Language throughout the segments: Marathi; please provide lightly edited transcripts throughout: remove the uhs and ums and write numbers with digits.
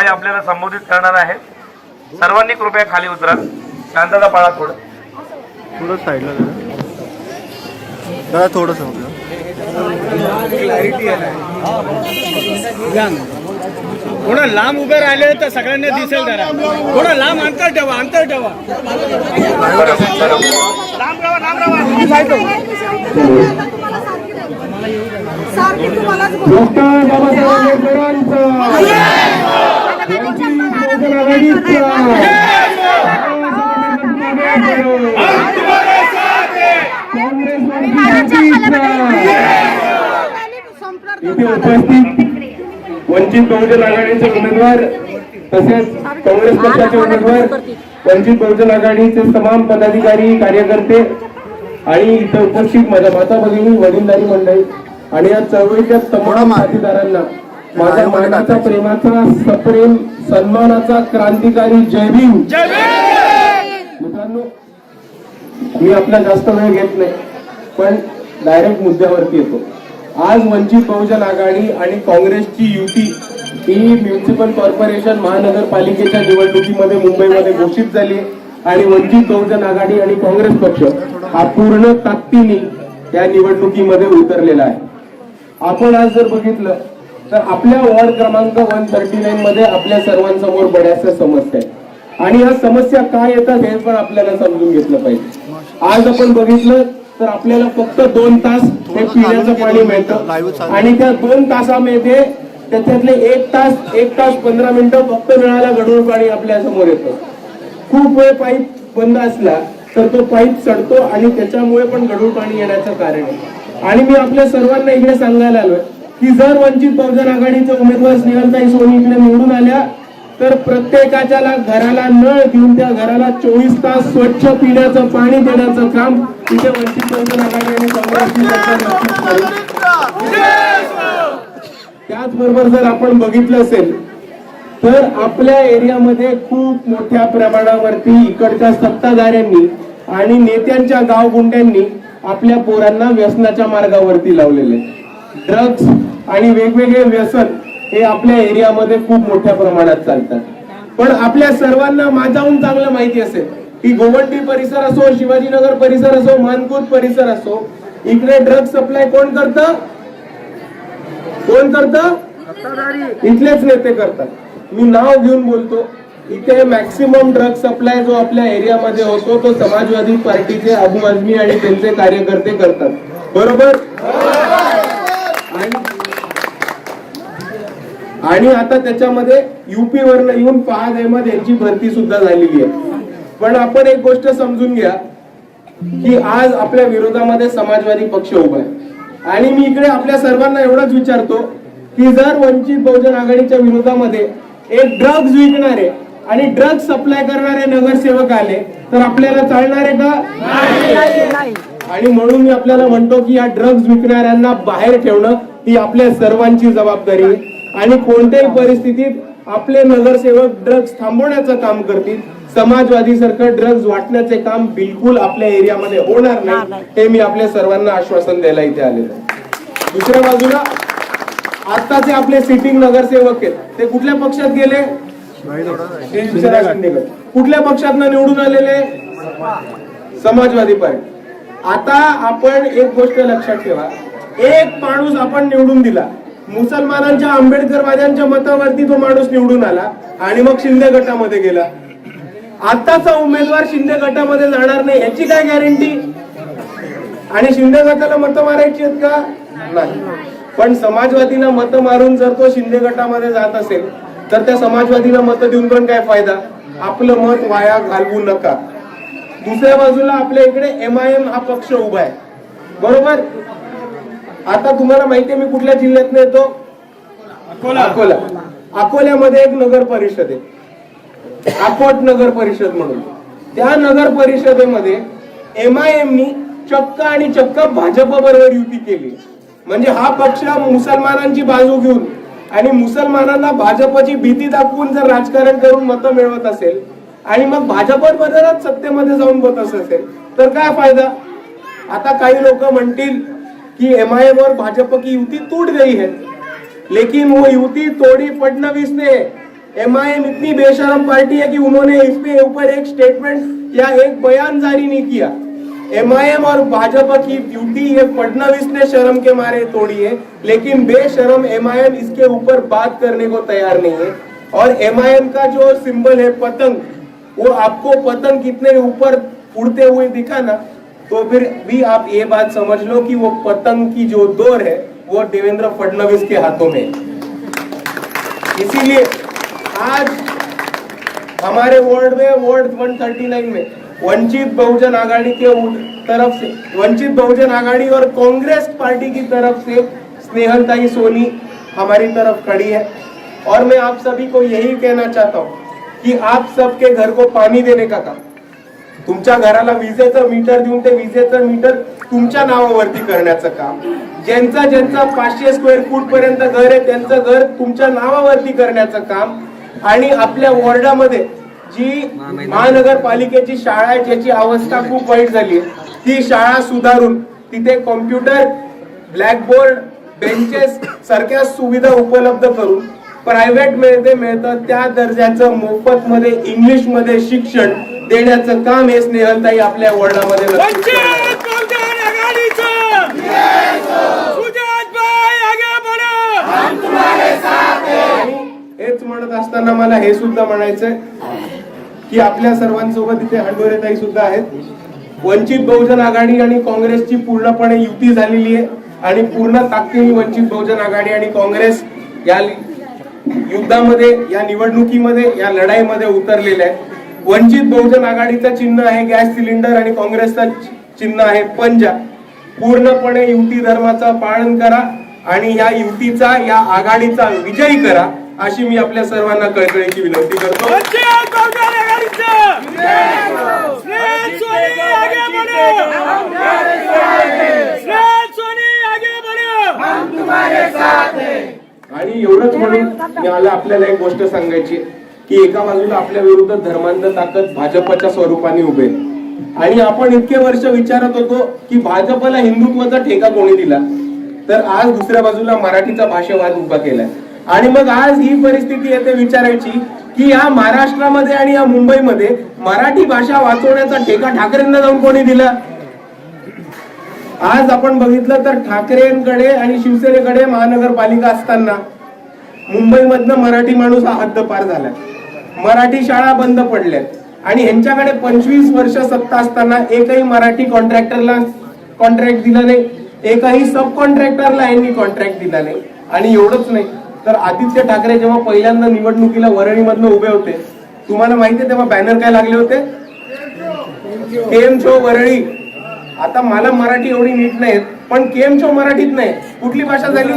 आपल्याला संबोधित करणार आहेत. सर्वांनी कृपया खाली उतरा. शांतता पाळा. थोडं साईडला जरा थोडंसं क्लॅरिटी आहे. थोडं लांब उभे राहिले तर सगळ्यांना दिसेल. जरा थोडं लांब अंतर ठेवा. सारखी तुम्हालाच इथे उपस्थित वंचित बहुजन आघाडीचे उमेदवार तसेच काँग्रेस पक्षाचे उमेदवार, वंचित बहुजन आघाडीचे तमाम पदाधिकारी, कार्यकर्ते आणि इथे उपस्थित माझ्या माता भगिनी, वडीलधारी मंडळी आणि या चळवळीच्या तमाम साथीदारांना माझ्या मानाचा, प्रेमाचा, सप्रेम, सन्मानाचा क्रांतिकारी जय भीम. मित्रांनो, मी आपला जास्त वेळ घेत नाही, पण डायरेक्ट मुद्द्यावरती येतो. आज वंचित बहुजन आघाडी आणि काँग्रेसची युती ही म्युन्सिपल कॉर्पोरेशन महानगरपालिकेच्या निवडणुकीमध्ये मुंबईमध्ये घोषित झाली आणि वंचित बहुजन आघाडी आणि काँग्रेस पक्ष हा पूर्ण ताकदीने या निवडणुकीमध्ये उतरलेला आहे. आपण आज जर बघितलं तर आपल्या वॉर्ड क्रमांक 139 मध्ये आपल्या सर्वांसमोर बऱ्याचशा समस्या आहेत आणि या समस्या काय येतात हे पण आपल्याला समजून घेतलं पाहिजे. आज आपण बघितलं तर आपल्याला फक्त 2 तास हे पिण्याचं पाणी मिळतं आणि त्या 2 तासामध्ये त्याच्यातले 1 तास 15 मिनिटं फक्त नळाला गढूळ पाणी आपल्या समोर येतं. खूप वेळ पाईप बंद असला तर तो पाईप सडतो आणि त्याच्यामुळे पण गढूळ पाणी येण्याचं कारण आहे. आणि मी आपल्या सर्वांना इकडे सांगायला आलोय की जर वंचित बहुजन आघाडीचे उमेदवार स्नेहलताई सोनी इकडे निवडून आल्या तर प्रत्येकाच्या घराला नळ देऊन त्या घराला 24 तास स्वच्छ पिण्याचं पाणी देण्याचं काम इथे वंचित बहुजन आघाडी आणि काँग्रेसची सरकार नक्कीच करेल. त्याचबरोबर जर आपण बघितलं असेल तर आपल्या एरियामध्ये खूप मोठ्या प्रमाणावरती इकडच्या सत्ताधाऱ्यांनी आणि नेत्यांच्या गावगुंड्यांनी आपल्या पोरांना व्यसनाच्या मार्गावरती लावलेले. ड्रग्स आणि वेगवेगळे व्यसन हे आपल्या एरियामध्ये खूप मोठ्या प्रमाणात चालतात. पण आपल्या सर्वांना माझ्याहून चांगलं माहिती असेल की गोवंडी परिसर असो, शिवाजीनगर परिसर असो, मानकुत परिसर असो, इकडे ड्रग्स सप्लाय कोण करतं? इथलेच नेते करतात. मी नाव घेऊन बोलतो. इथे मॅक्सिमम ड्रग्स सप्लाय जो आपल्या एरियामध्ये होतो तो समाजवादी पार्टीचे अबू आझमी आणि त्यांचे कार्यकर्ते करतात. बरोबर? आणि आता त्याच्यामध्ये युपी वरनं येऊन फहाद अहमद यांची भरती सुद्धा झालेली आहे. पण आपण एक गोष्ट समजून घ्या की आज आपल्या विरोधामध्ये समाजवादी पक्ष उभा आहे आणि मी इकडे आपल्या सर्वांना एवढंच विचारतो की जर वंचित बहुजन आघाडीच्या विरोधामध्ये एक ड्रग्ज विकणारे आणि ड्रग्ज सप्लाय करणारे नगरसेवक आले तर आपल्याला चालणार आहे का? आणि म्हणून मी आपल्याला म्हणतो की या ड्रग्ज विकणाऱ्यांना बाहेर ठेवणं ही आपल्या सर्वांची जबाबदारी आहे आणि कोणत्याही परिस्थितीत आपले नगरसेवक ड्रग्ज थांबवण्याचं काम करतील. समाजवादी सरकार ड्रग्ज वाटण्याचे काम बिलकुल आपल्या एरियामध्ये होणार नाही हे मी आपल्या सर्वांना आश्वासन द्यायला इथे आलेलो आहे. दुसऱ्या बाजूला आताचे आपले सिटिंग नगरसेवक आहेत ते कुठल्या पक्षात गेले? कुठल्या पक्षात निवडून आलेले? समाजवादी पार्टी. आता आपण एक गोष्ट लक्षात ठेवा, एक माणूस आपण निवडून दिला, मुसलमानांच्या आंबेडकरवाद्यांच्या मतावरती तो माणूस निवडून आला आणि मग शिंदे गटामध्ये गेला. आताचा उमेदवार शिंदे गटामध्ये जाणार नाही याची काय गॅरंटी? आणि शिंदे गटाला मतं मारायची आहेत का? नाही. पण समाजवादीला मतं मारून जर तो शिंदे गटामध्ये जात असेल तर त्या समाजवादीला मतं देऊन पण काय फायदा? आपलं मत वाया घालवू नका. दुसऱ्या बाजूला आपल्या इकडे MIM हा पक्ष उभा आहे. बरोबर? आता तुम्हाला माहितीये मी कुठल्या जिल्ह्यात येतो? अकोला. अकोल्यामध्ये एक नगर परिषद आहे, अकोट नगर परिषद म्हणून. त्या नगर परिषदेमध्ये MIMनी चक्क आणि चक्क भाजप बरोबर युती केली. म्हणजे हा पक्ष मुसलमानांची बाजू घेऊन आणि मुसलमानांना भाजपची भीती दाखवून जर राजकारण करून मतं मिळवत असेल आणि मग भाजपबरोबरच सत्तेमध्ये जाऊन बसत असेल तर काय फायदा? आता काही लोक म्हणतील कि MIM और भाजपा की युति टूट गई है, लेकिन वो युति तोड़ी फडणवीस ने, एमआईएम इतनी बेशरम पार्टी है कि उन्होंने इसके ऊपर एक स्टेटमेंट या एक बयान जारी नहीं किया। एमआईएम और भाजपा की ड्यूटी है, फडणवीस ने शर्म के मारे तोड़ी है, लेकिन बेशरम एमआईएम इसके ऊपर बात करने को तैयार नहीं है। और एमआईएम का जो सिंबल है पतंग, वो आपको पतंग कितने ऊपर उड़ते हुए दिखा ना, तो फिर भी आप ये बात समझ लो कि वो पतंग की जो डोर है वो देवेंद्र फडणवीस के हाथों में है। इसीलिए आज हमारे वार्ड 139 में वंचित बहुजन आघाड़ी के तरफ से, वंचित बहुजन आघाड़ी और कांग्रेस पार्टी की तरफ से स्नेहलताई सोनी हमारी तरफ खड़ी है। और मैं आप सभी को यही कहना चाहता हूँ की आप सबके घर को पाणी देणे का काम, तुमच्या घराला विजेचं मीटर देऊन ते विजेचं मीटर तुमच्या नावावरती करण्याचं काम, ज्यांचा ज्यांचा 500 स्क्वेअर फूट पर्यंत घर आहे त्यांचं घर तुमच्या नावावरती करण्याचं काम, आणि आपल्या वॉर्डामध्ये जी महानगरपालिकेची शाळा आहे ज्याची अवस्था खूप वाईट झाली आहे, ती शाळा सुधारून तिथे कॉम्प्युटर, ब्लॅकबोर्ड, बेंचेस सारख्या सुविधा उपलब्ध करून प्रायव्हेट मध्ये मिळतं त्या दर्जाचं मोफत मध्ये इंग्लिश मध्ये शिक्षण देण्याचं काम हे स्नेहलताई आपल्या वॉर्डामध्ये हेच म्हणत असताना मला हे सुद्धा म्हणायचंय की आपल्या सर्वांसोबत इथे हंडोरेताई सुद्धा आहेत। वंचित बहुजन आघाडी आणि काँग्रेसची पूर्णपणे युती झालेली आहे आणि पूर्ण ताकदीने वंचित बहुजन आघाडी आणि काँग्रेस या युद्धामध्ये, या निवडणुकीमध्ये, या लढाईमध्ये उतरलेले आहे। वंचित बहुजन आघाडीचं चिन्ह आहे गॅस सिलेंडर आणि काँग्रेसचं चिन्ह आहे पंजा। पूर्णपणे युती धर्माचं पालन करा आणि या युतीचा, या आघाडीचा विजयी करा अशी मी आपल्या सर्वांना कळकळीची विनंती करतो। आणि एवढंच म्हणून मला आपल्याला एक गोष्ट सांगायची की एका बाजूला आपल्या विरुद्ध धर्मांध ताकद भाजपच्या स्वरूपाने उभे आणि आपण इतके वर्ष विचारत होतो की भाजपला हिंदुत्वाचा ठेका कोणी दिला, तर आज दुसऱ्या बाजूला मराठीचा भाषावाद उभा केलाय। आणि मग आज ही परिस्थिती येते विचारायची की या महाराष्ट्रामध्ये आणि या मुंबईमध्ये मराठी भाषा वाचवण्याचा ठेका ठाकरेंना जाऊन कोणी दिला। आज आपण बघितलं तर ठाकरेंकडे आणि शिवसेनेकडे महानगरपालिका असताना मुंबईमधनं मराठी माणूस हा हद्दपार झालाय, मराठी शाळा बंद पडल्यात आणि ह्यांच्याकडे 25 वर्ष सत्ता असताना एकही मराठी कॉन्ट्रॅक्टरला कॉन्ट्रॅक्ट दिला नाही, एकही सब कॉन्ट्रॅक्टरला यांनी कॉन्ट्रॅक्ट दिला नाही। आणि एवढंच नाही तर आदित्य ठाकरे जेव्हा पहिल्यांदा निवडणुकीला वरळीमधनं उभे होते, तुम्हाला माहितीये तेव्हा बॅनर काय लागले होते, केम छो वरळी। आता मला मराठी एवढी नीट नाही पण केम छो मराठीत नाही, कुठली भाषा झाली,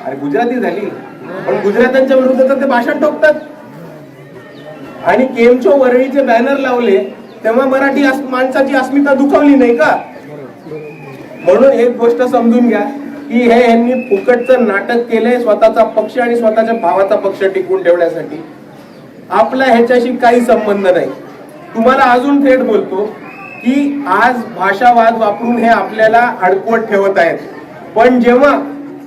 अरे गुजराती झाली, पण गुजरात्यांच्या विरुद्ध तर ते भाषा ठोकतात। आणि केम छो वरळीचे बॅनर लावले तेव्हा मराठी माणसाची अस्मिता दुखावली नाही का। म्हणून एक गोष्ट समजून घ्या की हे यांनी फुकटचं नाटक केलंय स्वतःचा पक्ष आणि स्वतःच्या भावाचा पक्ष टिकवून ठेवण्यासाठी। आपला ह्याच्याशी काही संबंध नाही। तुम्हाला अजून थेट बोलतो की आज भाषावाद वापरून हे आपल्याला अडकवत ठेवत आहेत, पण जेव्हा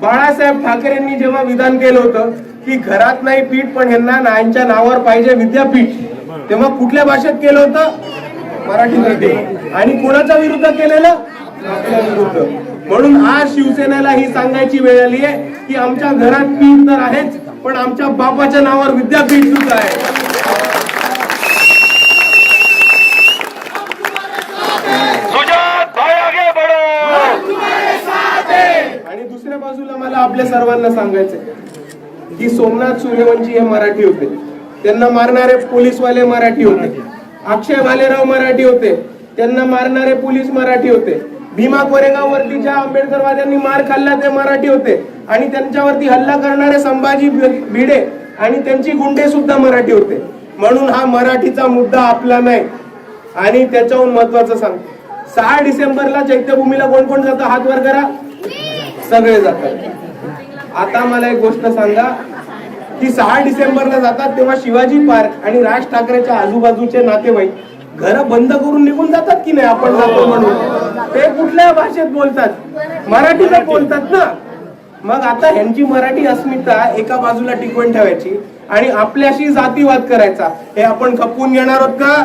बाळासाहेब ठाकरेंनी जेव्हा विधान केलं होतं की घरात नाही पीठ पण ह्यांना यांच्या नावावर पाहिजे विद्यापीठ, तेव्हा कुठल्या भाषेत केलं होतं, मराठीमध्ये। आणि कोणाच्या विरुद्ध केलेलं, आपल्या विरुद्ध। म्हणून आज शिवसेनेला ही सांगायची वेळ आली आहे की आमच्या घरात पीठ तर आहेच पण आमच्या बापाच्या नावावर विद्यापीठ सुद्धा आहे। आणि दुसऱ्या बाजूला मला आपल्या सर्वांना सांगायचंय की सोमनाथ सूर्यवंशी हे मराठी होते, त्यांना मारणारे पोलीसवाले मराठी होते, अक्षय भालेराव मराठी होते, त्यांना मारणारे पोलीस मराठी होते, भीमा कोरेगाव वरती ज्या आंबेडकरवाद्यांनी मार खाल्ला ते मराठी होते, आणि त्यांच्यावरती हल्ला करणारे संभाजी भिडे आणि त्यांची गुंडे सुद्धा मराठी होते। म्हणून हा मराठीचा मुद्दा आपला नाही। आणि त्याच्याहून महत्वाचं सांगतो, 6 डिसेंबरला चैत्यभूमीला कोण कोण जातं, हात वर करा, सगळे जातात। आता मला एक गोष्ट सांगा की 6 डिसेंबरला जातात तेव्हा शिवाजी पार्क आणि राज ठाकरेच्या आजूबाजूचे नातेवाईक घर बंद करून निघून जातात की नाही, आपण जातो म्हणून, ते कुठल्या भाषेत बोलतात, मराठीत बोलतात ना। मग आता ह्यांची मराठी अस्मिता एका बाजूला टिकवून ठेवायची आणि आपल्याशी जातीवाद करायचा, हे आपण खपवून घेणार आहोत का?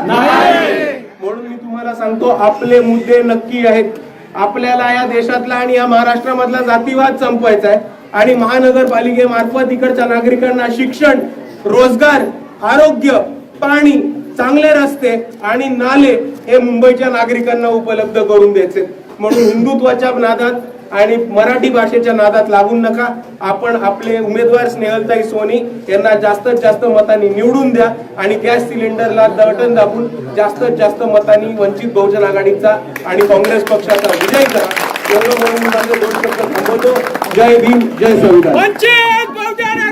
म्हणून मी तुम्हाला सांगतो, आपले मुद्दे नक्की आहेत. आपल्याला या देशातला आणि या महाराष्ट्रामधला जातीवाद संपवायचा आहे आणि महानगरपालिकेमार्फत इकडच्या नागरिकांना शिक्षण, रोजगार, आरोग्य, पाणी, चांगले रस्ते आणि नाले हे मुंबईच्या नागरिकांना उपलब्ध करून द्यायचे. म्हणून हिंदुत्वाच्या नादात आणि मराठी भाषेच्या नादात लागून नका. आपण आपले उमेदवार स्नेहलताई सोनी यांना जास्तीत जास्त मतांनी निवडून द्या आणि गॅस सिलेंडरला बटन दाबून जास्तीत जास्त मतांनी वंचित बहुजन आघाडीचा आणि काँग्रेस पक्षाचा विजय करा. एवढं म्हणून मी माझे 2 शब्द थांबवतो. जय भीम, जय संविधान. वंचित बहुजन